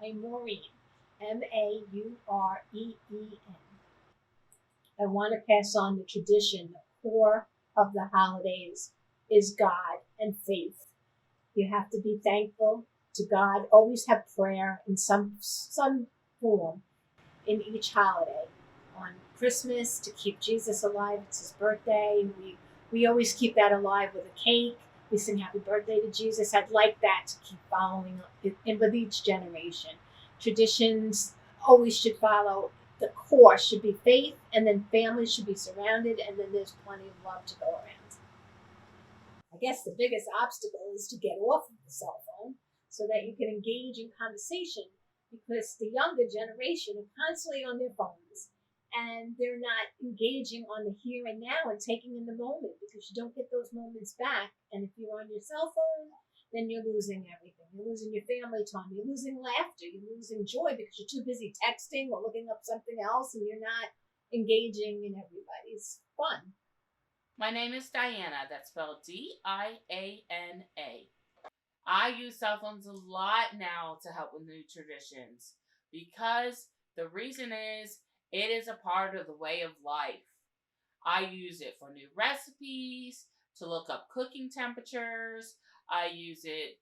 I'm Maureen, Maureen. I want to pass on the tradition. The core of the holidays is God and faith. You have to be thankful to God. Always have prayer in some form in each holiday. On Christmas, to keep Jesus alive, it's his birthday. We always keep that alive with a cake. We sing happy birthday to Jesus. I'd like that to keep following in with each generation. Traditions always should follow. The core should be faith, and then families should be surrounded, and then there's plenty of love to go around. I guess the biggest obstacle is to get off of the cell phone so that you can engage in conversation, because the younger generation are constantly on their phones and they're not engaging on the here and now and taking in the moment, because you don't get those moments back. And if you're on your cell phone, then you're losing everything. You're losing your family time. You're losing laughter. You're losing joy because you're too busy texting or looking up something else, and you're not engaging in everybody's fun. My name is Diana. That's spelled Diana. I use cell phones a lot now to help with new traditions because the reason is it is a part of the way of life. I use it for new recipes, to look up cooking temperatures. I use it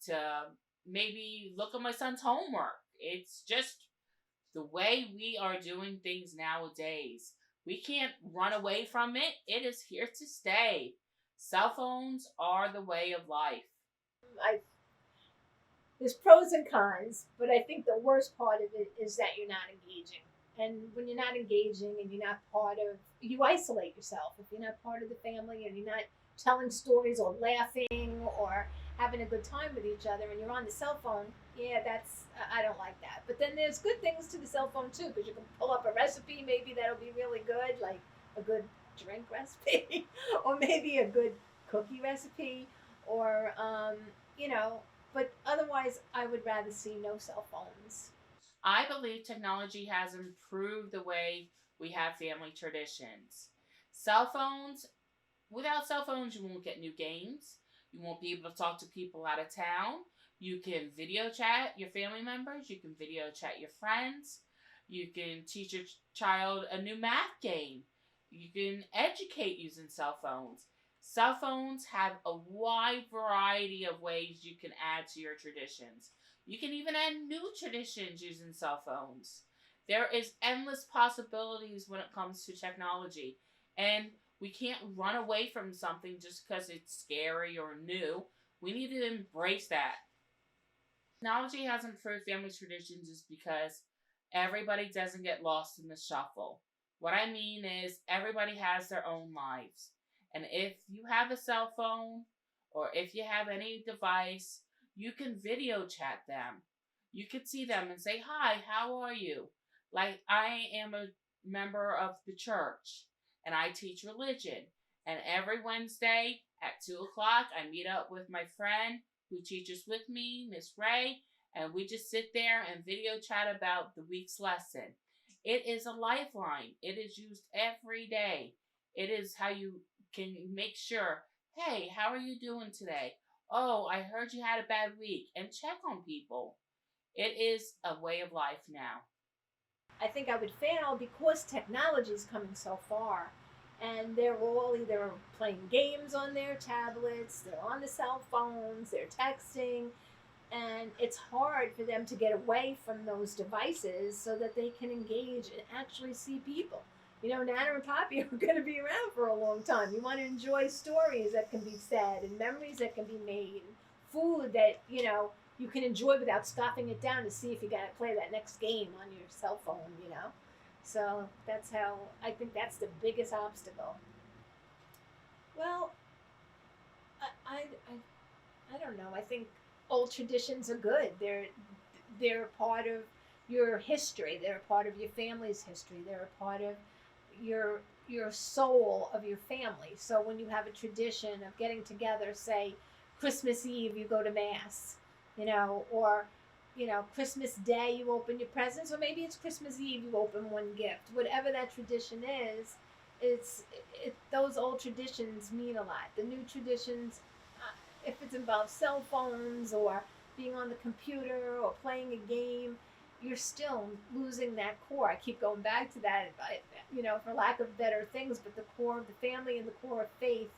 to maybe look at my son's homework. It's just the way we are doing things nowadays. We can't run away from it. It is here to stay. Cell phones are the way of life. I There's pros and cons, but I think the worst part of it is that you're not engaging. And when you're not engaging and you're not part of, you isolate yourself. If you're not part of the family and you're not telling stories or laughing or having a good time with each other and you're on the cell phone, yeah, I don't like that. But then there's good things to the cell phone too, because you can pull up a recipe maybe that'll be really good, like a good drink recipe, or maybe a good cookie recipe, or, you know, but otherwise, I would rather see no cell phones. I believe technology has improved the way we have family traditions. Cell phones, without cell phones, you won't get new games. You won't be able to talk to people out of town. You can video chat your family members. You can video chat your friends. You can teach your child a new math game. You can educate using cell phones. Cell phones have a wide variety of ways you can add to your traditions. You can even add new traditions using cell phones. There is endless possibilities when it comes to technology. And we can't run away from something just because it's scary or new. We need to embrace that. Technology has improved family traditions is because everybody doesn't get lost in the shuffle. What I mean is, everybody has their own lives. And if you have a cell phone or if you have any device, you can video chat them. You can see them and say, "Hi, how are you?" Like, I am a member of the church and I teach religion. And every Wednesday at 2 o'clock, I meet up with my friend who teaches with me, Miss Ray, and we just sit there and video chat about the week's lesson. It is a lifeline. It is used every day. It is how you can make sure, "Hey, how are you doing today? Oh, I heard you had a bad week," and check on people. It is a way of life now. I think I would fail because technology is coming so far. And they're all either playing games on their tablets, they're on the cell phones, they're texting, and it's hard for them to get away from those devices so that they can engage and actually see people. Nana and Poppy are going to be around for a long time. You want to enjoy stories that can be said and memories that can be made, and food that you can enjoy without stopping it down to see if you got to play that next game on your cell phone. So that's how I think that's the biggest obstacle. Well, I don't know. I think old traditions are good. They're a part of your history. They're a part of your family's history. They're a part of your your soul of your family. So when you have a tradition of getting together, say Christmas Eve, you go to mass, or Christmas Day you open your presents, or maybe it's Christmas Eve you open one gift. Whatever that tradition is, those old traditions mean a lot. The new traditions, if it's involved cell phones or being on the computer or playing a game, you're still losing that core. I keep going back to that, for lack of better things, but the core of the family and the core of faith,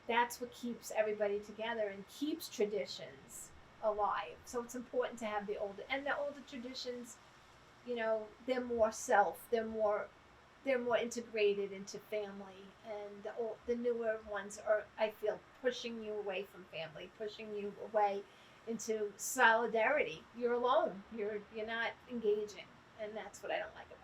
that's what keeps everybody together and keeps traditions alive. So it's important to have the older traditions, they're more they're more integrated into family, and the newer ones are, I feel, pushing you away from family, pushing you away into solidarity. You're alone. You're not engaging, and that's what I don't like about it.